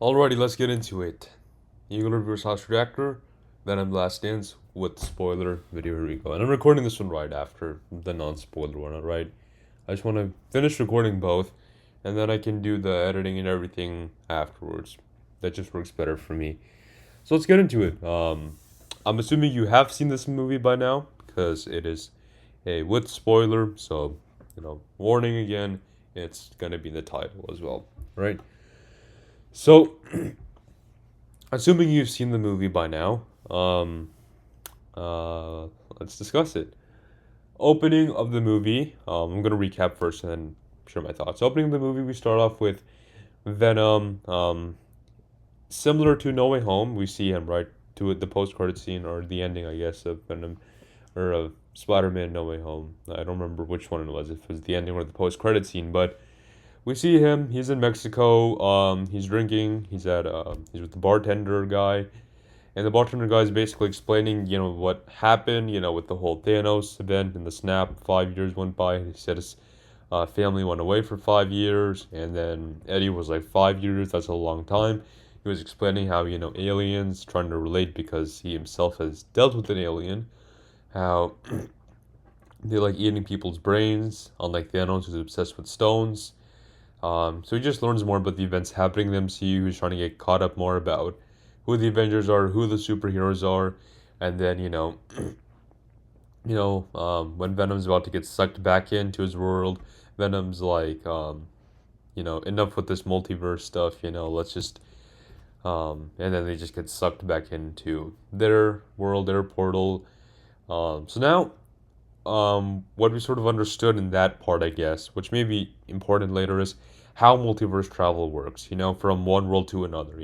Alrighty, let's get into it. Eagle vs. House Reactor, Venom The Last Dance with spoiler video. Here we go. And I'm recording this one right after the non-spoiler one, alright? I just want to finish recording both, and then I can do the editing and everything afterwards. That just works better for me. So let's get into it. I'm assuming you have seen this movie by now, because it is a with spoiler, so, warning again, it's gonna be in the title as well, right? So, assuming you've seen the movie by now, uh, let's discuss it. Opening of the movie. I'm gonna recap first and then share my thoughts. Opening of the movie, we start off with Venom. Similar to No Way Home, we see him right to it, the post-credit scene or the ending, I guess, of Venom or of Spider-Man No Way Home. I don't remember which one it was. If it was the ending or the post-credit scene, but we see him. He's in Mexico. He's drinking. He's with the bartender guy, and the bartender guy is basically explaining, what happened, with the whole Thanos event and the snap. 5 years went by. He said his family went away for 5 years, and then Eddie was like 5 years. That's a long time. He was explaining how aliens trying to relate because he himself has dealt with an alien. How they like eating people's brains, unlike Thanos, who's obsessed with stones. So he just learns more about the events happening in the MCU. He's trying to get caught up more about who the Avengers are, who the superheroes are, and then when Venom's about to get sucked back into his world, Venom's like, enough with this multiverse stuff. Let's just and then they just get sucked back into their world, their portal. So now what we sort of understood in that part, I guess, which may be important later, is how multiverse travel works, from one world to another,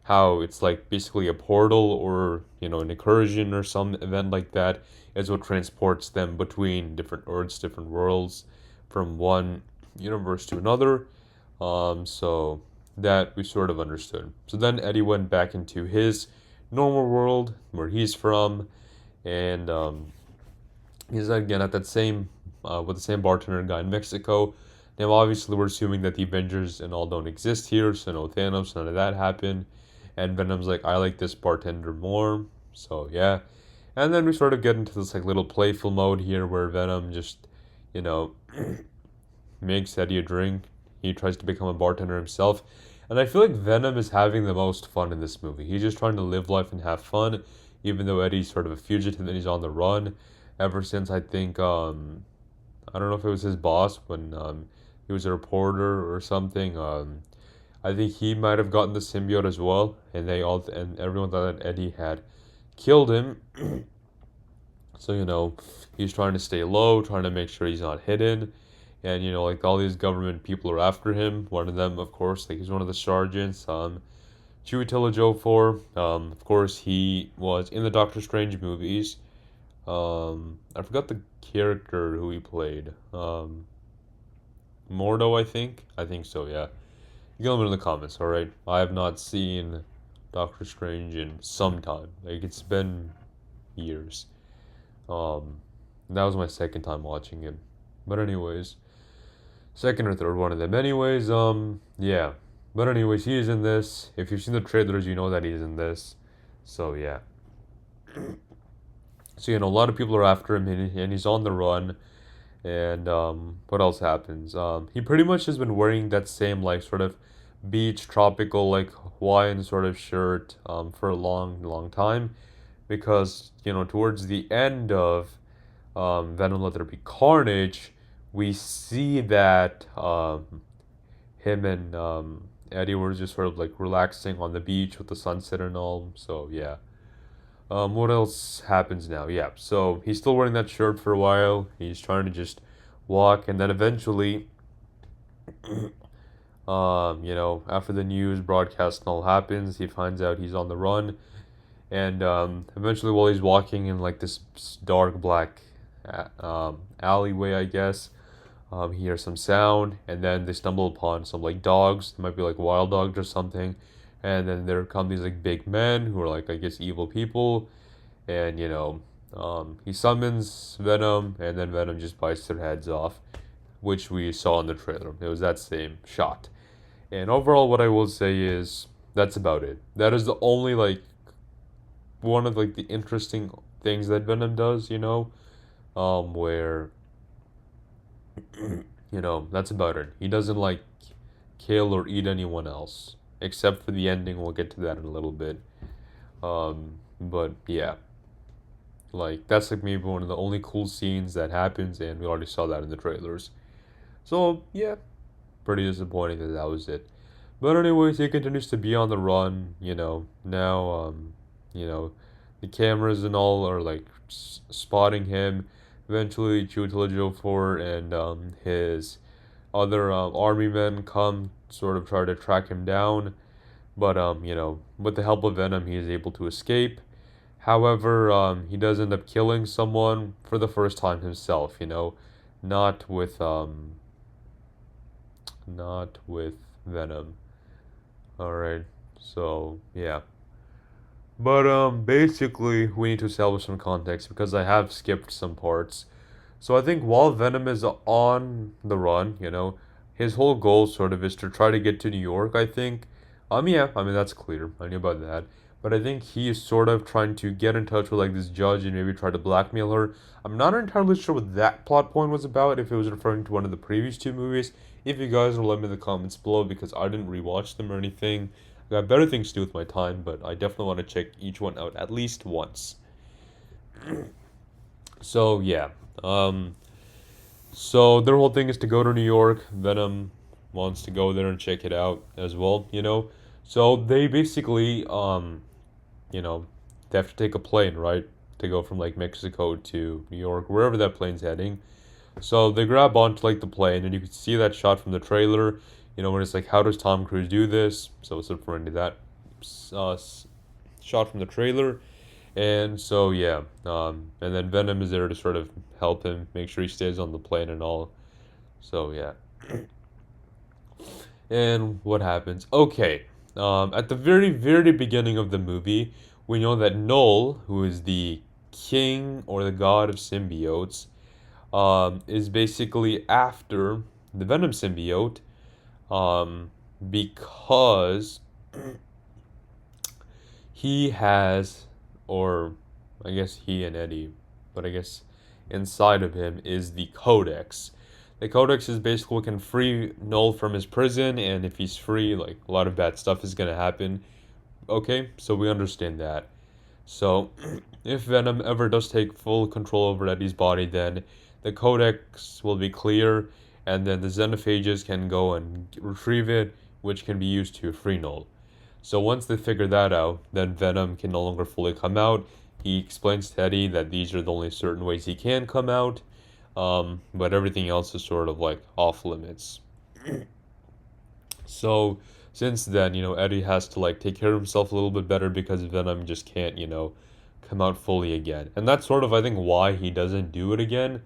how it's like basically a portal or, an incursion or some event like that is what transports them between different Earths, different worlds, from one universe to another. So that we sort of understood. So then Eddie went back into his normal world where he's from, and he's again at that same with the same bartender guy in Mexico. Now, obviously, we're assuming that the Avengers and all don't exist here, so no Thanos, none of that happened. And Venom's like, I like this bartender more, so yeah. And then we sort of get into this like little playful mode here, where Venom just, you know, makes Eddie a drink. He tries to become a bartender himself, and I feel like Venom is having the most fun in this movie. He's just trying to live life and have fun, even though Eddie's sort of a fugitive and he's on the run ever since I think I don't know if it was his boss when he was a reporter or something. I think he might have gotten the symbiote as well, and everyone thought that Eddie had killed him. So he's trying to stay low, trying to make sure he's not hidden, and like all these government people are after him. One of them, of course, like he's one of the sergeants. Chiwetel Ejiofor. Of course, he was in the Doctor Strange movies. I forgot the character who he played. Mordo, I think. I think so. Yeah. You can let me know in the comments. All right. I have not seen Doctor Strange in some time. Like it's been years. Um, that was my second time watching him. But anyways, second or third one of them. Anyways, yeah. But anyways, he is in this. If you've seen the trailers, you know that he's in this. So yeah. So a lot of people are after him, and he's on the run. And what else happens? He pretty much has been wearing that same like sort of beach tropical like Hawaiian sort of shirt for a long, long time, because towards the end of Venom Let There Be Carnage, we see that him and Eddie were just sort of like relaxing on the beach with the sunset and all. So yeah. What else happens now? Yeah, so he's still wearing that shirt for a while. He's trying to just walk, and then eventually, after the news broadcast and all happens, he finds out he's on the run, and eventually, while he's walking in like this dark black alleyway, I guess, he hears some sound, and then they stumble upon some like dogs. They might be like wild dogs or something, and then there come these like big men who are like I guess evil people, and he summons Venom, and then Venom just bites their heads off, which we saw in the trailer. It was that same shot, And overall, what I will say is that's about it. That is the only like one of like the interesting things that Venom does, where that's about it. He doesn't like kill or eat anyone else, except for the ending. We'll get to that in a little bit. But yeah, like that's like maybe one of the only cool scenes that happens, and we already saw that in the trailers. So yeah, pretty disappointing that that was it. But anyways, he continues to be on the run. Now you know, the cameras and all are like spotting him. Eventually, Chiwetel and his other army men come sort of try to track him down. But with the help of Venom, he is able to escape. However, he does end up killing someone for the first time himself. Not with not with Venom. All right. So yeah. But basically, we need to establish some context because I have skipped some parts. So I think while Venom is on the run, his whole goal sort of is to try to get to New York, I think. Yeah, I mean that's clear. I knew about that. But I think he is sort of trying to get in touch with like this judge and maybe try to blackmail her. I'm not entirely sure what that plot point was about, if it was referring to one of the previous two movies. If you guys will let me in the comments below because I didn't rewatch them or anything. I got better things to do with my time, but I definitely want to check each one out at least once. So yeah. Um So their whole thing is to go to New York. Venom wants to go there and check it out as well. So they basically you know, they have to take a plane, right? To go from like Mexico to New York, wherever that plane's heading. So they grab onto like the plane and you can see that shot from the trailer, when it's like how does Tom Cruise do this? So it's referring to that uh, shot from the trailer. And so yeah, and then Venom is there to sort of help him make sure he stays on the plane and all. So yeah. And what happens? Okay. At the very, very beginning of the movie, we know that Null, who is the king or the god of symbiotes, is basically after the Venom symbiote, because he has, or I guess he and Eddie, but I guess inside of him is the Codex. The Codex is basically what can free Null from his prison, and if he's free, like a lot of bad stuff is gonna happen. Okay, so we understand that. So, if Venom ever does take full control over Eddie's body, then the Codex will be clear, and then the Xenophages can go and retrieve it, which can be used to free Null. So once they figure that out, then Venom can no longer fully come out. He explains to Eddie that these are the only certain ways he can come out, but everything else is sort of like off limits. So since then, Eddie has to like take care of himself a little bit better because Venom just can't, come out fully again. And that's sort of I think why he doesn't do it again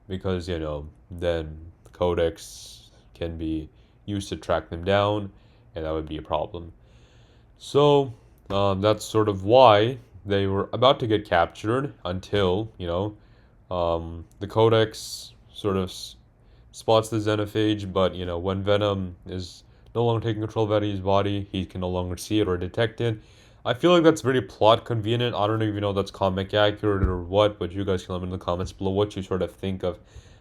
because, then the Codex can be used to track them down and that would be a problem. So that's sort of why they were about to get captured until, the Codex sort of spots the Xenophage, but, when Venom is no longer taking control of Eddie's body, he can no longer see it or detect it. I feel like that's very plot convenient. I don't even know if that's comic accurate or what, but you guys can let me in the comments below what you sort of think of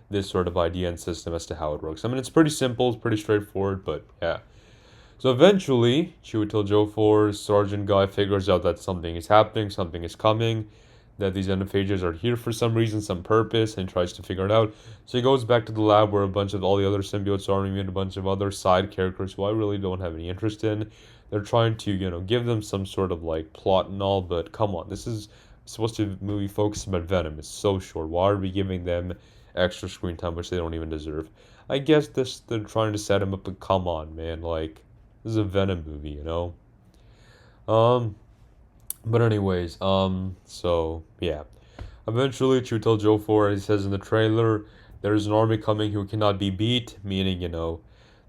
this sort of idea and system as to how it works. I mean, it's pretty simple, it's pretty straightforward, but yeah. So eventually, Chiwetel Sergeant Guy figures out that something is happening, something is coming, that these enophages are here for some reason, some purpose, and tries to figure it out. So he goes back to the lab where a bunch of all the other symbiotes are, and a bunch of other side characters who I really don't have any interest in. They're trying to, give them some sort of like plot and all, but come on, this is supposed to be a movie focused about Venom. It's so short. Why are we giving them extra screen time which they don't even deserve? I guess this they're trying to set him up, but come on, man, like this is a Venom movie. Um, but anyways, so yeah. Eventually, Chutel Jofor, he says in the trailer, there is an army coming who cannot be beat, meaning, the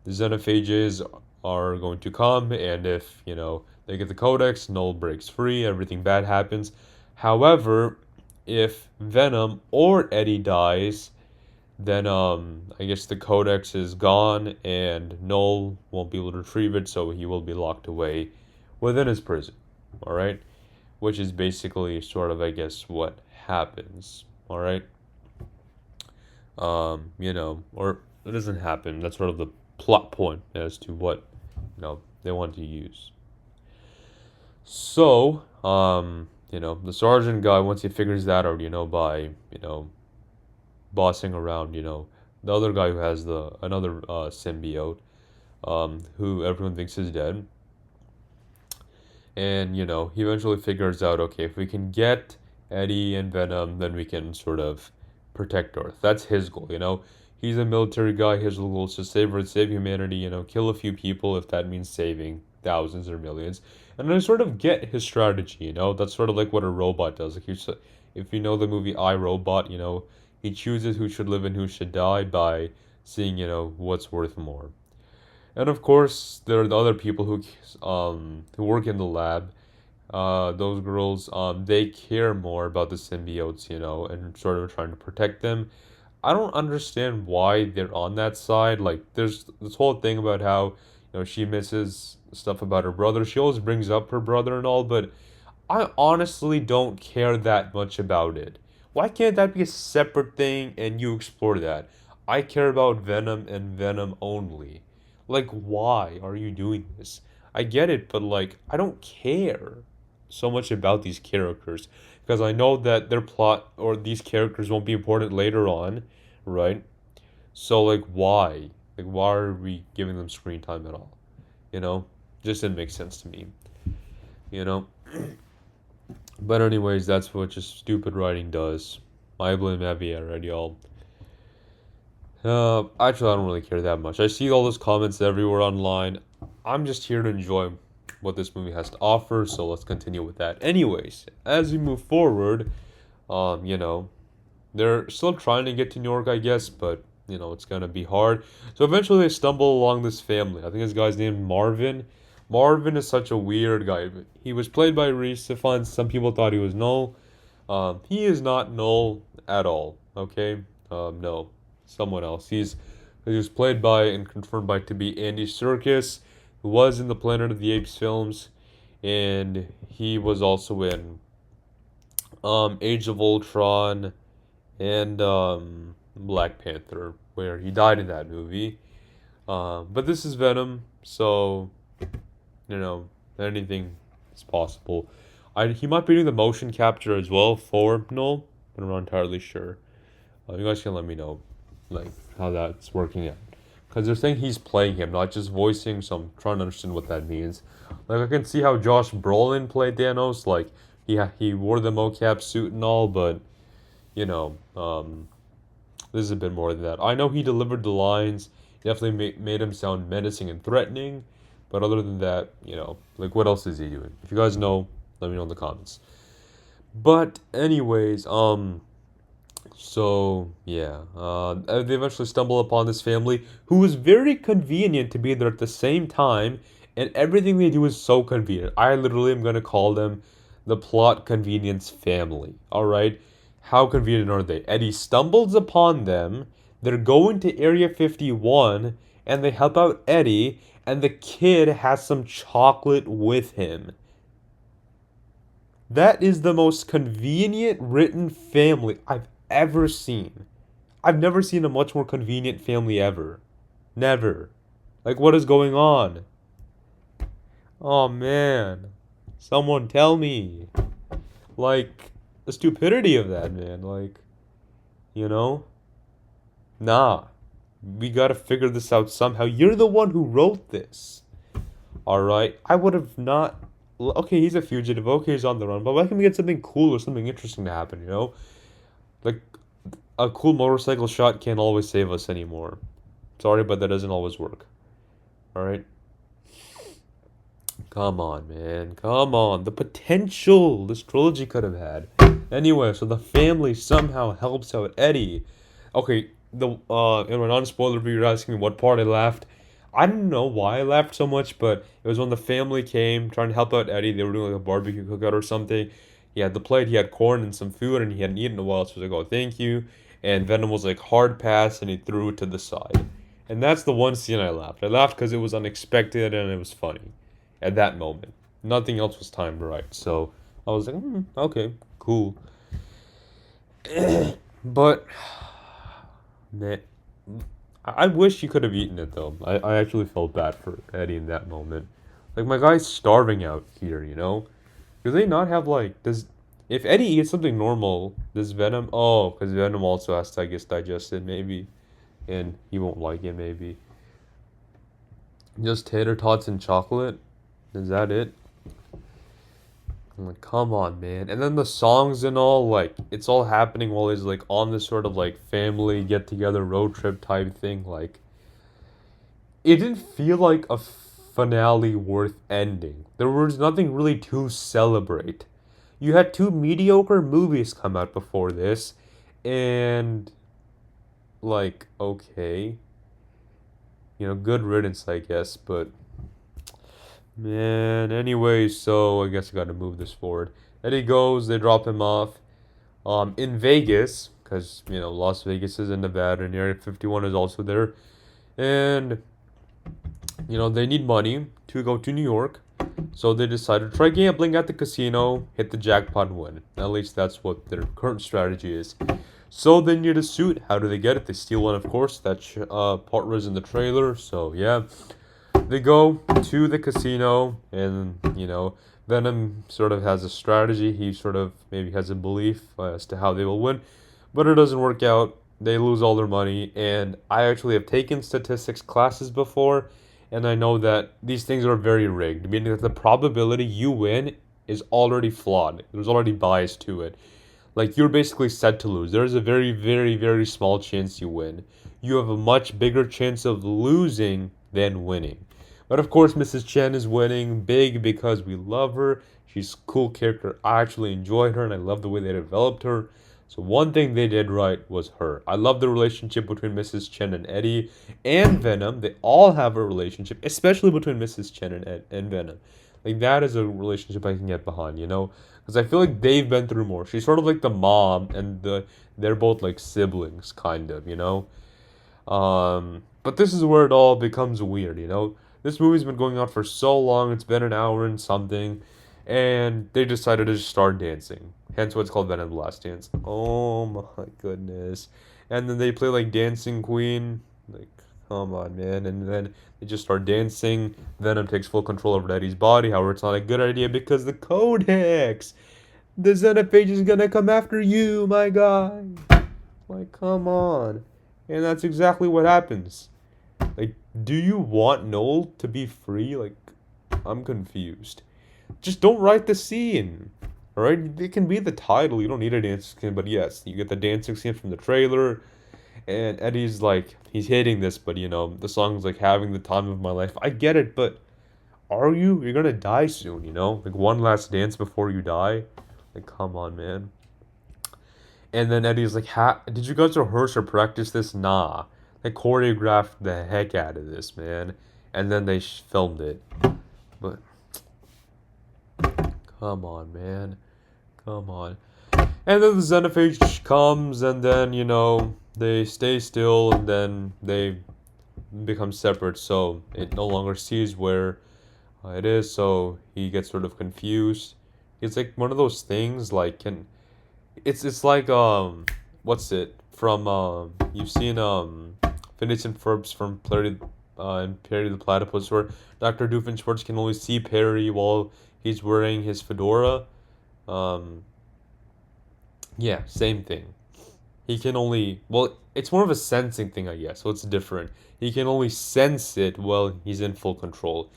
Xenophages are going to come, and if, they get the Codex, Null breaks free, everything bad happens. However, if Venom or Eddie dies, Then I guess the codex is gone and Null won't be able to retrieve it, so he will be locked away within his prison. All right, which is basically sort of I guess what happens. All right, or it doesn't happen. That's sort of the plot point as to what they want to use. So, the sergeant guy, once he figures that out, by, bossing around, the other guy who has the another symbiote, who everyone thinks is dead, and he eventually figures out, okay, if we can get Eddie and Venom, then we can sort of protect Earth. That's his goal. He's a military guy. His goal is to save humanity. Kill a few people if that means saving thousands or millions. And I sort of get his strategy. That's sort of like what a robot does. Like if you know the movie I, Robot, he chooses who should live and who should die by seeing what's worth more. And of course, there are the other people who work in the lab. Those girls, they care more about the symbiotes, and sort of trying to protect them. I don't understand why they're on that side. Like, there's this whole thing about how, she misses stuff about her brother. She always brings up her brother and all, but I honestly don't care that much about it. Why can't that be a separate thing and you explore that? I care about Venom and Venom only. Like, why are you doing this? I get it, but like, I don't care so much about these characters because I know that their plot or these characters won't be important later on, right? So like, why? Like, why are we giving them screen time at all? You know, just didn't make sense to me. You know. But anyways, that's what just stupid writing does. I blame Abby, right, y'all? Actually, I don't really care that much. I see all those comments everywhere online. I'm just here to enjoy what this movie has to offer, so let's continue with that. Anyways, as we move forward, um, you know, they're still trying to get to New York, I guess, but it's gonna be hard. So eventually they stumble along this family. I think this guy's named Marvin. Marvin is such a weird guy. He was played by Reese Ifans. Some people thought he was Null. He is not Null at all. Okay. No, someone else. He was played by and confirmed by to be Andy Serkis, who was in the Planet of the Apes films, and he was also in Age of Ultron and Black Panther, where he died in that movie. But this is Venom, so anything is possible. He might be doing the motion capture as well for Null, but I'm not entirely sure. You guys can let me know, like how that's working out, because they're saying he's playing him, not just voicing. So I'm trying to understand what that means. Like I can see how Josh Brolin played Thanos, like he wore the mocap suit and all, but you know, this is a bit more than that. I know he delivered the lines, definitely made him sound menacing and threatening, but other than that, like what else is he doing? If you guys know, let me know in the comments. But anyways, so yeah, they eventually stumble upon this family who is very convenient to be there at the same time, and everything they do is so convenient. I literally am gonna call them the plot convenience family. All right, how convenient are they? Eddie stumbles upon them. They're going to Area 51, and they help out Eddie, and the kid has some chocolate with him. That is the most convenient written family I've ever seen. I've never seen a much more convenient family ever. Never. Like, what is going on? Oh man. Someone tell me. Like, the stupidity of that, man. Like, you know? Nah. We gotta figure this out somehow. You're the one who wrote this. Alright? I would have not. Okay, he's a fugitive. Okay, he's on the run. But why can't we get something cool or something interesting to happen? Like, a cool motorcycle shot can't always save us anymore. Sorry, but that doesn't always work. Alright? Come on, man. Come on. The potential this trilogy could have had. Anyway, so the family somehow helps out Eddie. Okay, in my non-spoiler review, you're asking me what part I laughed. I don't know why I laughed so much, but it was when the family came trying to help out Eddie. They were doing like a barbecue cookout or something. He had the plate, he had corn and some food, and he hadn't eaten in a while, so he was like, oh, thank you. and Venom was like hard pass, and he threw it to the side. And that's the one scene I laughed. I laughed because it was unexpected and it was funny at that moment. Nothing else was timed right. So I was like, okay, cool. But man, I wish you could have eaten it though. I actually felt bad for Eddie in that moment. Like my guy's starving out here, you know? Do they not have like does if Eddie eats something normal, does Venom because Venom also has to I guess digest it maybe. And he won't like it maybe. Just tater tots and chocolate? Is that it? I'm like, come on, man. And then the songs and all, like, it's all happening while he's like on this sort of like family get together road trip type thing. Like, it didn't feel like a finale worth ending. There was nothing really to celebrate. You had two mediocre movies come out before this, and like, okay, good riddance, I guess, but man, anyway, so I guess I gotta move this forward. Then he goes, they drop him off in Vegas, because, Las Vegas is in Nevada, and Area 51 is also there. And, they need money to go to New York. So they decided to try gambling at the casino, hit the jackpot, and win. At least that's what their current strategy is. So they need a suit. How do they get it? They steal one, of course. That part was in the trailer. So, yeah. They go to the casino, and Venom sort of has a strategy. He sort of maybe has a belief as to how they will win, but it doesn't work out. They lose all their money, and I actually have taken statistics classes before, and I know that these things are very rigged, meaning that the probability you win is already flawed. There's already bias to it. Like, you're basically set to lose. There's a very, very, very small chance you win. You have a much bigger chance of losing than winning. But of course, Mrs. Chen is winning big because we love her. She's a cool character. I actually enjoyed her, and I love the way they developed her. So one thing they did right was her. I love the relationship between Mrs. Chen and Eddie and Venom. They all have a relationship, especially between Mrs. Chen and Venom. Like, that is a relationship I can get behind, because I feel like they've been through more. She's sort of like the mom, and they're both like siblings, kind of. But this is where it all becomes weird. This movie's been going on for so long, it's been an hour and something, and they decided to just start dancing. Hence why it's called Venom The Last Dance. Oh my goodness. And then they play like Dancing Queen. Like, come on, man. And then they just start dancing. Venom takes full control over Eddie's body. However, it's not a good idea because the Codex! The Xenophage is gonna come after you, my guy! Like, come on. And that's exactly what happens. Like, do you want Noel to be free? Like, I'm confused. Just don't write the scene. Alright? It can be the title. You don't need a dancing scene, but yes, you get the dancing scene from the trailer. And Eddie's like, he's hating this, but the song's like having the time of my life. I get it, but are you? You're gonna die soon. Like, one last dance before you die. Like, come on, man. And then Eddie's like, did you guys rehearse or practice this? Nah. They choreographed the heck out of this, man. And then they filmed it. But, come on, man. Come on. And then the Xenophage comes, and then, they stay still, and then they become separate, so it no longer sees where it is, so he gets sort of confused. It's like one of those things, like, it's like what's it from you've seen Phineas and Ferb's from Perry the Platypus, where Dr. Doofenshmirtz can only see Perry while he's wearing his fedora. um yeah, same thing. He can only, well, it's more of a sensing thing, I guess, so it's different. He can only sense it while he's in full control.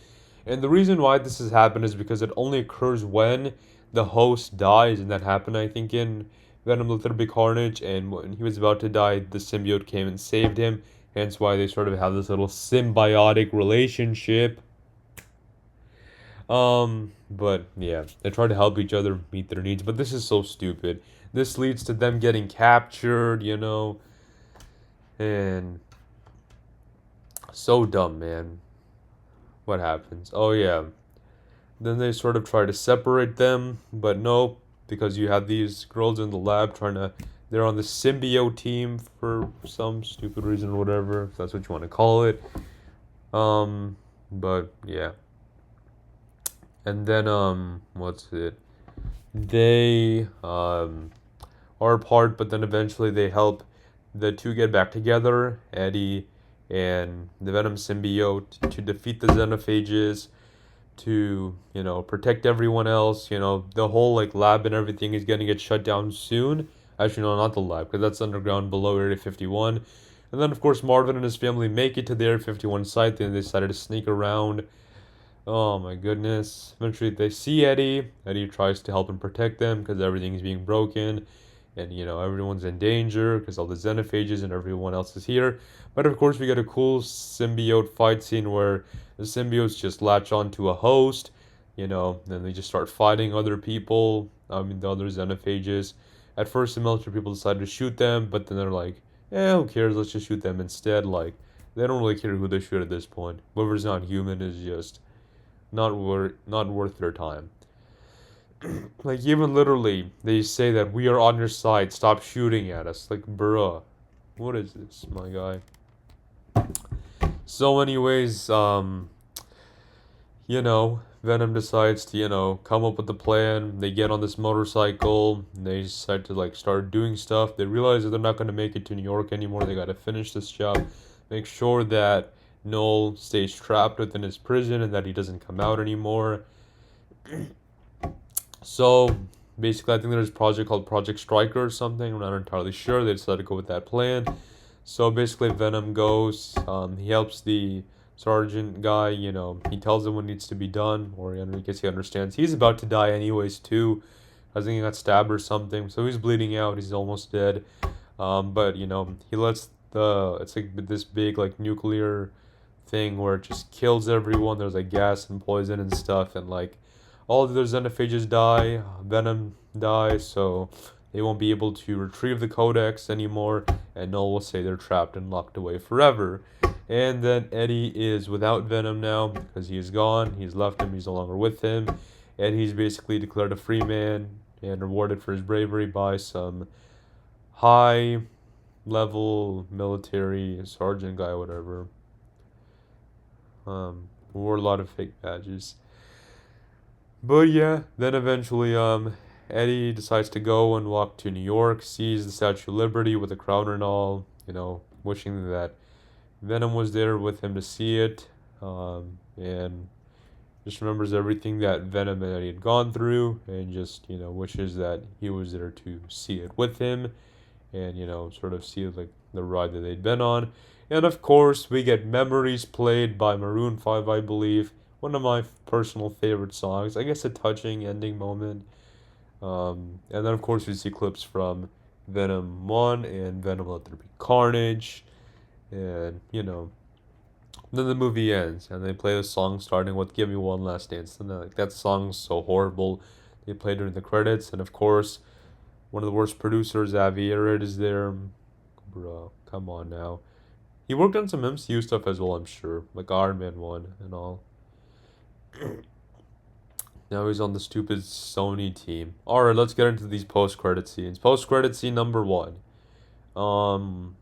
And the reason why this has happened is because it only occurs when the host dies, and that happened, I think, in Venom Little Big Carnage, and when he was about to die, the symbiote came and saved him, hence why they sort of have this little symbiotic relationship. But yeah, they try to help each other meet their needs, but this is so stupid. This leads to them getting captured, and so dumb, man. What happens? Oh yeah. Then they sort of try to separate them, but no, because you have these girls in the lab trying to They're on the symbiote team for some stupid reason or whatever, if that's what you want to call it. But yeah. And then what's it? They are apart, but then eventually they help the two get back together, Eddie and the Venom symbiote, to defeat the xenophages, to, protect everyone else. The whole like lab and everything is gonna get shut down soon. Actually, no, not the lab, because that's underground below Area 51. And then, of course, Marvin and his family make it to the Area 51 site, and they decided to sneak around. Oh my goodness. Eventually, they see Eddie. Eddie tries to help and protect them because everything is being broken. And, everyone's in danger because all the xenophages and everyone else is here. But of course, we get a cool symbiote fight scene where the symbiotes just latch onto a host, then they just start fighting other people. I mean, the other xenophages. At first, the military people decided to shoot them, but then they're like, who cares? Let's just shoot them instead. Like, they don't really care who they shoot at this point. Whoever's not human is just not worth their time. Like, even literally, they say that we are on your side. Stop shooting at us. Like, bruh, what is this, my guy? So, anyways, Venom decides to, come up with a plan. They get on this motorcycle. They decide to, like, start doing stuff. They realize that they're not going to make it to New York anymore. They got to finish this job. Make sure that Noel stays trapped within his prison and that he doesn't come out anymore. So, basically, I think there's a project called Project Striker or something. I'm not entirely sure. They decided to go with that plan. So, basically, Venom goes. He helps the sergeant guy, he tells him what needs to be done, or I guess he understands. He's about to die anyways, too. I think he got stabbed or something, so he's bleeding out. He's almost dead. But, he lets it's like this big, like, nuclear thing where it just kills everyone. There's, like, gas and poison and stuff, and, like, all of the xenophages die. Venom dies, so they won't be able to retrieve the codex anymore, and Null will say they're trapped and locked away forever. And then Eddie is without Venom now because he is gone. He's left him. He's no longer with him. And he's basically declared a free man and rewarded for his bravery by some high level military sergeant guy, whatever. Wore a lot of fake badges. But yeah, then eventually, Eddie decides to go and walk to New York, sees the Statue of Liberty with a crown and all, wishing that Venom was there with him to see it, and just remembers everything that Venom and Eddie had gone through, and just, wishes that he was there to see it with him, and, sort of see, like, the ride that they'd been on. And of course, we get Memories played by Maroon 5, I believe. One of my personal favorite songs. I guess a touching ending moment. And then, of course, we see clips from Venom 1 and Venom Let There Be Carnage. And, then the movie ends, and they play the song starting with Give Me One Last Dance. And like, that song's so horrible. They play during the credits, and of course, one of the worst producers, Avi Arad, is there. Bro, come on now. He worked on some MCU stuff as well, I'm sure, like Iron Man 1 and all. Now he's on the stupid Sony team. Alright, let's get into these post-credit scenes. Post-credit scene number 1. Um,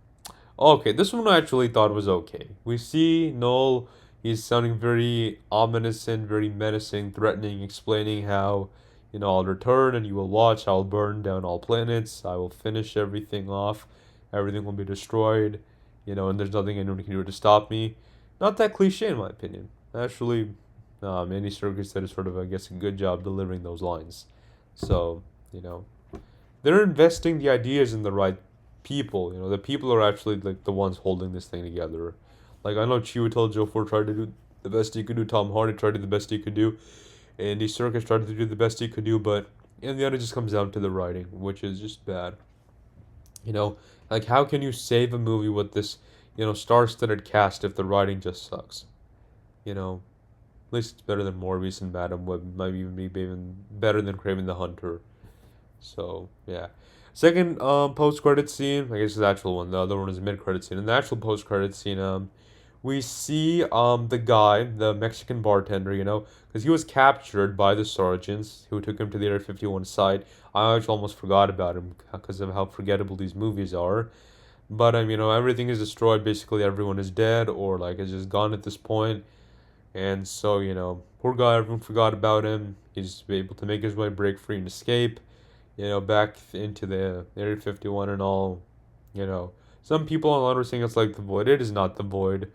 okay, this one I actually thought was okay. We see Noel, he's sounding very ominous and very menacing, threatening, explaining how, I'll return and you will watch, I'll burn down all planets, I will finish everything off, everything will be destroyed, and there's nothing anyone can do to stop me. Not that cliche in my opinion. Actually, Andy Serkis did sort of, I guess, a good job delivering those lines. So, they're investing the ideas in the right people. The people are actually like the ones holding this thing together. Like, I know Chiwetel Ejiofor tried to do the best he could do. Tom Hardy tried to do the best he could do. Andy Serkis tried to do the best he could do. But in the end, it just comes down to the writing, which is just bad. Like, how can you save a movie with this, star-studded cast if the writing just sucks? At least it's better than Morbius and Madam Web. Might even be even better than Craven the Hunter. So, yeah. Second post credit scene, I guess the actual one. The other one is a mid credit scene. In the actual post credit scene, we see the guy, the Mexican bartender, because he was captured by the sergeants who took him to the Area 51 site. I actually almost forgot about him because of how forgettable these movies are. But everything is destroyed. Basically, everyone is dead or like is just gone at this point. And so, poor guy, everyone forgot about him. He's able to make his way, break free, and escape. Back into the Area 51 and all. You know, some people online are saying it's like the Void. It is not the Void.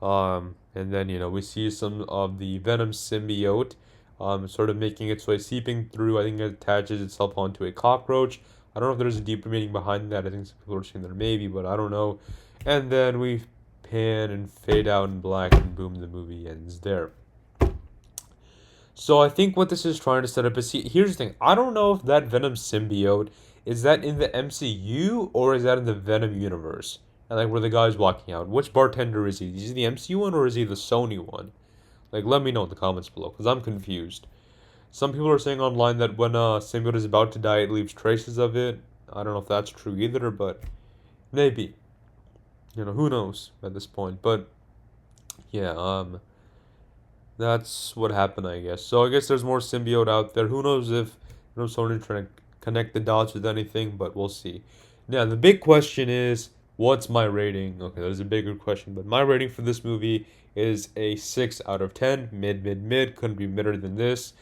And then we see some of the Venom symbiote, sort of making its way, seeping through. I think it attaches itself onto a cockroach. I don't know if there's a deeper meaning behind that. I think some people are saying there maybe, but I don't know. And then we pan and fade out in black, and boom, the movie ends there. So I think what this is trying to set up is, here's the thing. I don't know if that Venom symbiote is that in the MCU or is that in the Venom universe. And like where the guy's walking out. Which bartender is he? Is he the MCU one or is he the Sony one? Like let me know in the comments below because I'm confused. Some people are saying online that when a symbiote is about to die, it leaves traces of it. I don't know if that's true either, but maybe. Who knows at this point. But yeah, that's what happened, I guess. So I guess there's more symbiote out there. Who knows if Sony trying to connect the dots with anything, but we'll see. Now the big question is, what's my rating? Okay, there's a bigger question, but my rating for this movie is a 6 out of 10. Mid, mid, mid. Couldn't be better than this.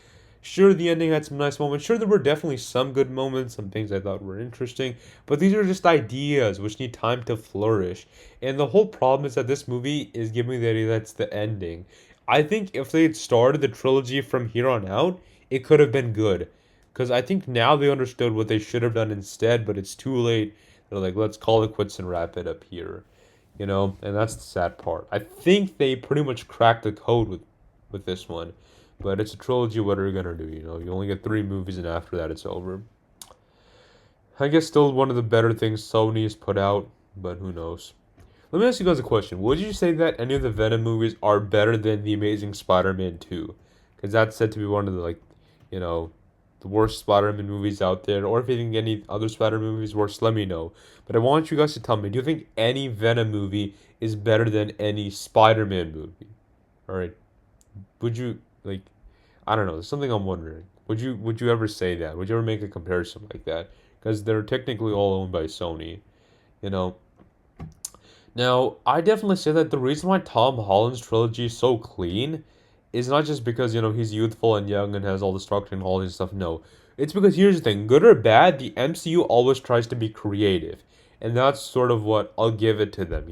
Sure, the ending had some nice moments. Sure, there were definitely some good moments, some things I thought were interesting, but these are just ideas which need time to flourish. And the whole problem is that this movie is giving me the idea that's the ending. I think if they had started the trilogy from here on out, it could have been good. Because I think now they understood what they should have done instead, but it's too late. They're like, let's call it quits and wrap it up here. And that's the sad part. I think they pretty much cracked the code with this one. But it's a trilogy, what are you gonna do? You only get 3 movies and after that it's over. I guess still one of the better things Sony has put out, but who knows. Let me ask you guys a question. Would you say that any of the Venom movies are better than The Amazing Spider-Man 2? Because that's said to be one of the, like, you know, the worst Spider-Man movies out there. Or if you think any other Spider-Man movies worse, let me know. But I want you guys to tell me, do you think any Venom movie is better than any Spider-Man movie? Alright. Would you, like, I don't know, there's something I'm wondering. Would you ever say that? Would you ever make a comparison like that? Because they're technically all owned by Sony, you know? Now, I definitely say that the reason why Tom Holland's trilogy is so clean is not just because, he's youthful and young and has all the structure and all this stuff. No. It's because here's the thing, good or bad, the MCU always tries to be creative. And that's sort of what I'll give it to them.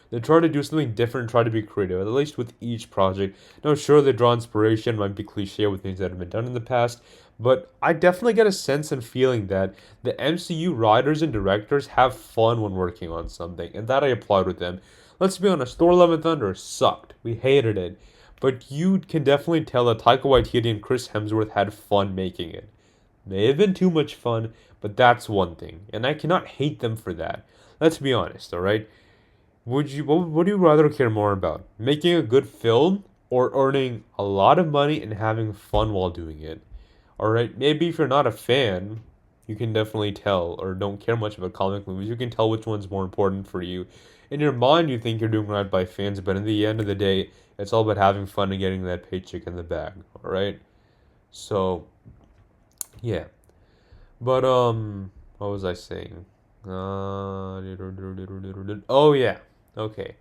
They try to do something different, try to be creative, at least with each project. Now, sure, they draw inspiration, might be cliche with things that have been done in the past, but I definitely get a sense and feeling that the MCU writers and directors have fun when working on something, and that I applaud with them. Let's be honest, Thor: Love and Thunder sucked. We hated it. But you can definitely tell that Taika Waititi and Chris Hemsworth had fun making it. May have been too much fun, but that's one thing, and I cannot hate them for that. Let's be honest, all right? What would you rather care more about? Making a good film or earning a lot of money and having fun while doing it? All right, maybe if you're not a fan, you can definitely tell, or don't care much about comic movies, you can tell which one's more important for you. In your mind, you think you're doing right by fans, but in the end of the day, it's all about having fun and getting that paycheck in the bag. All right, so yeah. But what was I saying? Oh yeah. Okay.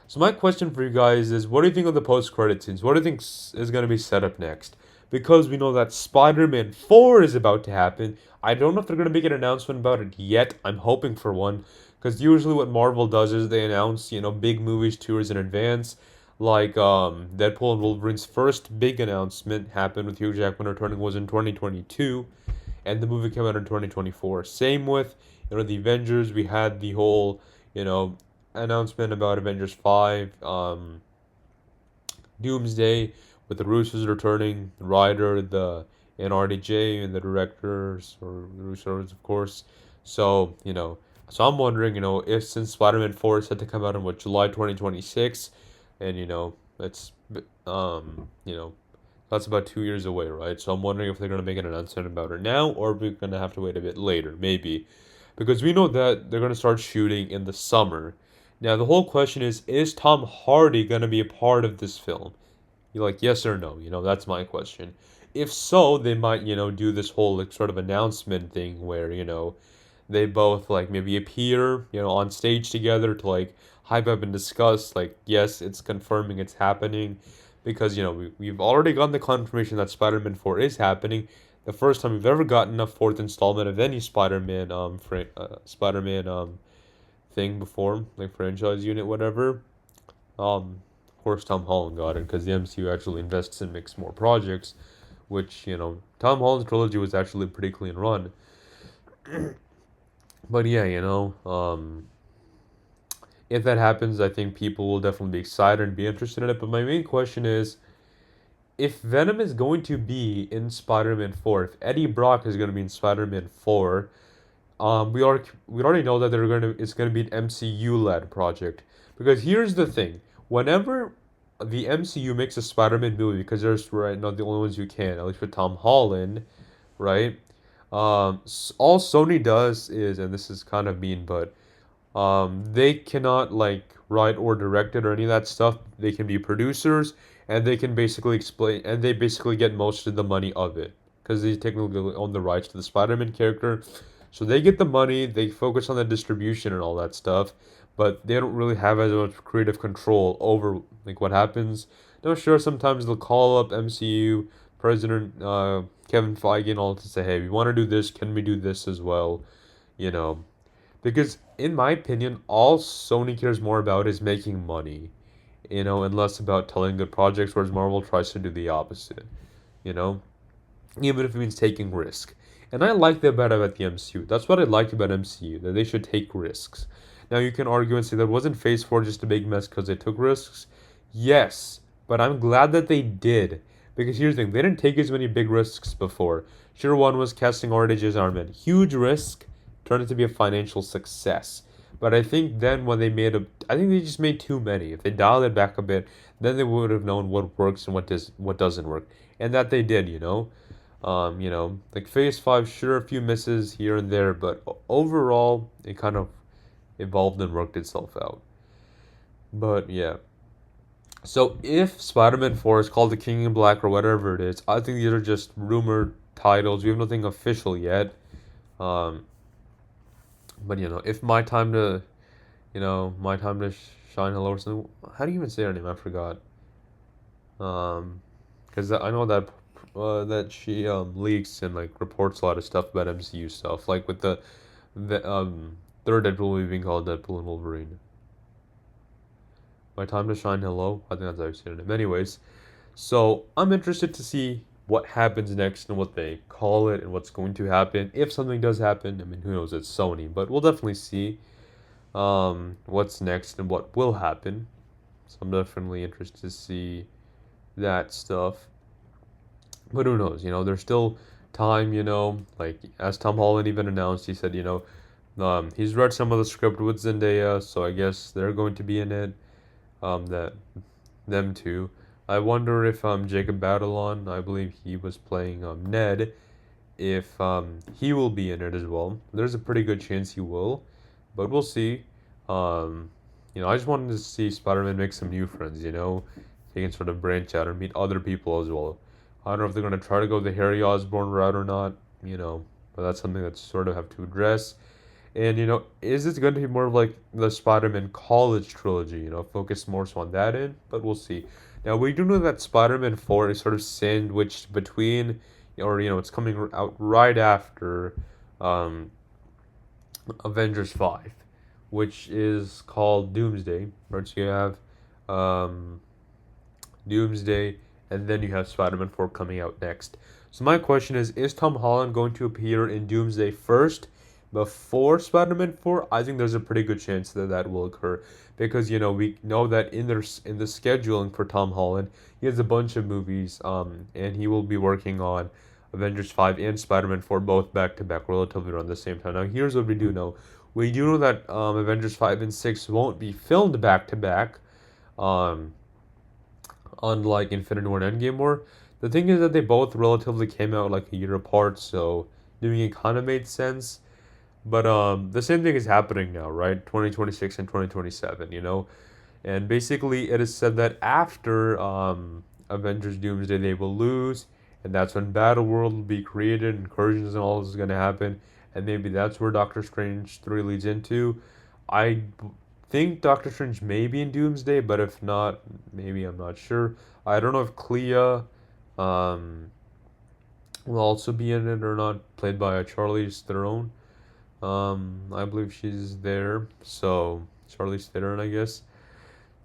So my question for you guys is, what do you think of the post-credit scenes? What do you think is going to be set up next? Because we know that Spider-Man 4 is about to happen. I don't know if they're going to make an announcement about it yet. I'm hoping for one. Because usually what Marvel does is they announce, big movies 2 years in advance. Like Deadpool and Wolverine's first big announcement happened with Hugh Jackman returning was in 2022. And the movie came out in 2024. Same with, the Avengers. We had the whole, announcement about Avengers 5, Doomsday, with the Russos returning, the writer, the and RDJ, and the directors, or the Russos, of course. So, so I'm wondering, if since Spider-Man 4 is set to come out in July 2026, and it's that's about 2 years away, right? So I'm wondering if they're gonna make an announcement about it now, or we're gonna have to wait a bit later, maybe, because we know that they're gonna start shooting in the summer. Now the whole question is Tom Hardy gonna be a part of this film? You're like, yes or no? That's my question. If so, they might, do this whole like sort of announcement thing where, they both like maybe appear, on stage together to like hype up and discuss, like, yes, it's confirming it's happening. Because, we've already gotten the confirmation that Spider-Man 4 is happening. The first time we've ever gotten a fourth installment of any Spider-Man thing before, like franchise unit, whatever. Of course, Tom Holland got it because the MCU actually invests and makes more projects, which, Tom Holland's trilogy was actually a pretty clean run. But yeah, if that happens, I think people will definitely be excited and be interested in it. But my main question is, if Venom is going to be in Spider-Man 4, if Eddie Brock is going to be in Spider-Man 4, we already know that it's gonna be an MCU led project. Because here's the thing: whenever the MCU makes a Spider-Man movie, because there's right now the only ones you can, at least with Tom Holland, right? All Sony does is, and this is kind of mean, but they cannot like write or direct it or any of that stuff. They can be producers, and they can basically explain, and they basically get most of the money of it because they technically own the rights to the Spider-Man character. So they get the money, they focus on the distribution and all that stuff, but they don't really have as much creative control over like what happens. Now, sure, sometimes they'll call up MCU President Kevin Feige and all to say, "Hey, we want to do this. Can we do this as well?" You know, because in my opinion, all Sony cares more about is making money, and less about telling good projects, whereas Marvel tries to do the opposite, you know, even if it means taking risk. And I like that about the MCU. That's what I like about MCU, that they should take risks. Now you can argue and say that wasn't Phase 4 just a big mess because they took risks? Yes, but I'm glad that they did. Because here's the thing, they didn't take as many big risks before. Sure, one was casting RDJ's Iron Man. Huge risk, turned it to be a financial success. But I think then when I think they just made too many. If they dialed it back a bit, then they would have known what works and what doesn't work. And that they did. Like Phase 5, sure, a few misses here and there, but overall, it kind of evolved and worked itself out. But yeah. So if Spider-Man 4 is called The King in Black or whatever it is, I think these are just rumored titles. We have nothing official yet. Um, but if my time to shine hello or something. How do you even say her name? I forgot. Because I know that she leaks and like reports a lot of stuff about MCU stuff, like with the third Deadpool movie being called Deadpool and Wolverine. My time to shine hello. I think that's how you say it. Anyways, so I'm interested to see what happens next and what they call it and what's going to happen. If something does happen, I mean, who knows? It's Sony, but we'll definitely see what's next and what will happen. So I'm definitely interested to see that stuff. But who knows? There's still time. Like as Tom Holland even announced, he said, he's read some of the script with Zendaya, so I guess they're going to be in it. That them two. I wonder if Jacob Batalon, I believe he was playing Ned, if he will be in it as well. There's a pretty good chance he will, but we'll see. Um, I just wanted to see Spider-Man make some new friends. He can sort of branch out and meet other people as well. I don't know if they're gonna try to go the Harry Osborn route or not. But that's something that sort of have to address. And is this going to be more of like the Spider-Man college trilogy? Focus more so on that end, but we'll see. Now we do know that Spider-Man 4 is sort of sandwiched between, or it's coming out right after, um, Avengers 5, which is called Doomsday. Right, so you have, um, Doomsday, and then you have Spider-Man 4 coming out next. So my question is Tom Holland going to appear in Doomsday first before Spider-Man 4? I think there's a pretty good chance that that will occur because we know that in the scheduling for Tom Holland, he has a bunch of movies and he will be working on Avengers 5 and Spider-Man 4 both back to back relatively around the same time. Now here's what we do know. We do know that Avengers 5 and 6 won't be filmed back to back. Um Unlike Infinity War and Endgame War. The thing is that they both relatively came out like a year apart, so doing it kind of made sense. But the same thing is happening now, right? 2026 and 2027, you know? And basically, it is said that after Avengers Doomsday, they will lose, and that's when Battle World will be created, incursions and all this is going to happen, and maybe that's where Doctor Strange 3 leads into. I think Doctor Strange may be in Doomsday, but if not, maybe I'm not sure. I don't know if Clea um, will also be in it or not, played by Charlize Theron. I believe she's there, so Charlize Theron, I guess.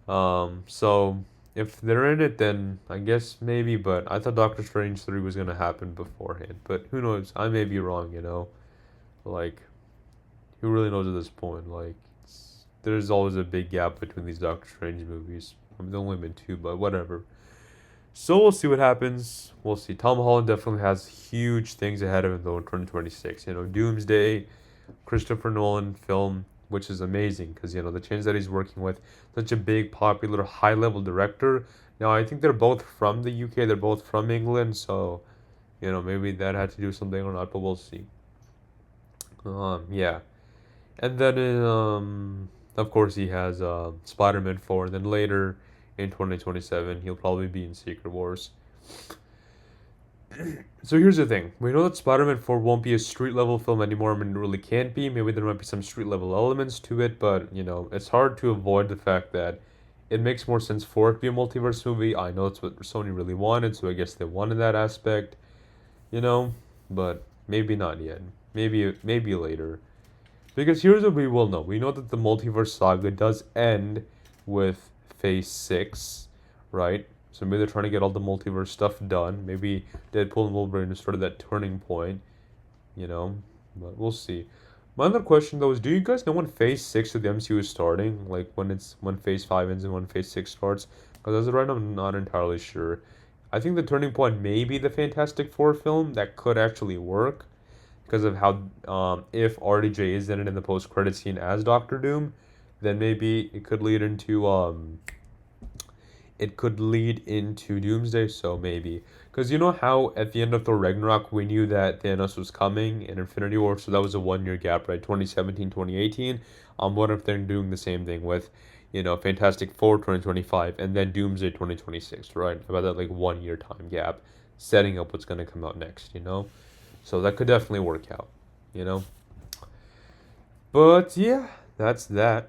So if they're in it, then I guess maybe. But I thought Doctor Strange 3 was gonna happen beforehand. But who knows? I may be wrong. You know, like who really knows at this point? Like there's always a big gap between these Doctor Strange movies. I mean, there's only been two, but whatever. So we'll see what happens. We'll see. Tom Holland definitely has huge things ahead of him though in 2026. You know, Doomsday, Christopher Nolan film, which is amazing because the change that he's working with such a big, popular, high-level director. Now I think they're both from the UK. They're both from England, so maybe that had to do something or not, but we'll see. Yeah, and then of course he has Spider-Man 4. And then later in 2027, he'll probably be in Secret Wars. So here's the thing. We know that Spider-Man 4 won't be a street level film anymore. I mean, it really can't be. Maybe there might be some street level elements to it, but it's hard to avoid the fact that it makes more sense for it to be a multiverse movie. I know it's what Sony really wanted, so I guess they wanted that aspect, you know, but maybe not yet. Maybe later. Because here's what we will know. We know that the multiverse saga does end with Phase 6, right? So maybe they're trying to get all the multiverse stuff done. Maybe Deadpool and Wolverine is sort of that turning point, you know? But we'll see. My other question though is, do you guys know when Phase 6 of the MCU is starting? Like when Phase 5 ends and when Phase 6 starts? Because as of right now, I'm not entirely sure. I think the turning point may be the Fantastic Four film. That could actually work because of how if RDJ is in it in the post credit scene as Doctor Doom, then maybe it could lead into Doomsday. So maybe because you know how at the end of Thor Ragnarok we knew that Thanos was coming in Infinity War, so that was a 1 year gap, right? 2017, 2018. What if they're doing the same thing with Fantastic Four 2025 and then Doomsday 2026, right? About that like 1 year time gap, setting up what's gonna come out next, so that could definitely work out, you know. But yeah, that's that.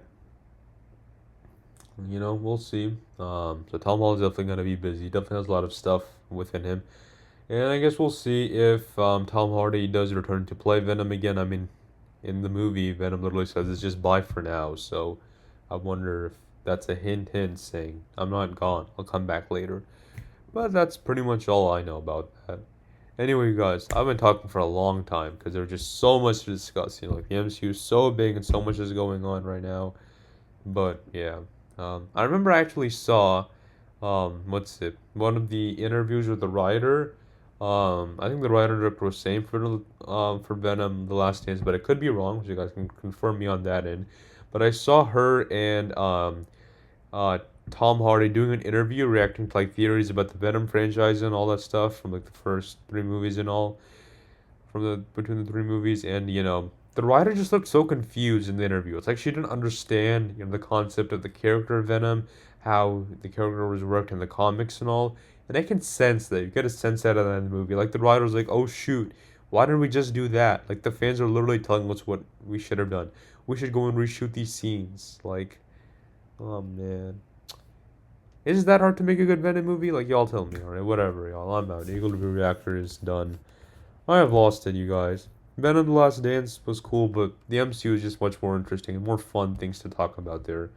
We'll see. So Tom Holland's definitely gonna be busy. Definitely has a lot of stuff within him, and I guess we'll see if Tom Hardy does return to play Venom again. I mean, in the movie, Venom literally says it's just bye for now. So I wonder if that's a hint, saying I'm not gone. I'll come back later. But that's pretty much all I know about that. Anyway, you guys, I've been talking for a long time because there's just so much to discuss. Like the MCU is so big and so much is going on right now. But yeah, I remember I actually saw, what's it? One of the interviews with the writer. I think the writer director was saying for Venom The Last Dance, but it could be wrong. So you guys can confirm me on that end. But I saw her and uh, Tom Hardy doing an interview reacting to like theories about the Venom franchise and all that stuff from like the first three movies and all from the between the three movies, and the writer just looked so confused in the interview. It's like she didn't understand the concept of the character of Venom, how the character was worked in the comics and all. And I can sense that. You get a sense that in the movie. Like the writer was like, "Oh shoot, why didn't we just do that?" Like the fans are literally telling us what we should have done. We should go and reshoot these scenes. Like, oh man. Is it that hard to make a good Venom movie? Like y'all tell me, alright? Whatever, y'all. I'm out. Eagle Review Reactor is done. I have lost it, you guys. Venom The Last Dance was cool, but the MCU is just much more interesting and more fun things to talk about there.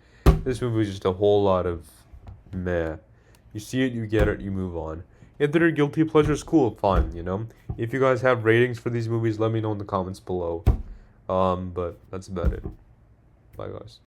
This movie is just a whole lot of meh. You see it, you get it, you move on. If they're guilty pleasures, cool, fine. If you guys have ratings for these movies, let me know in the comments below. But that's about it. Bye, guys.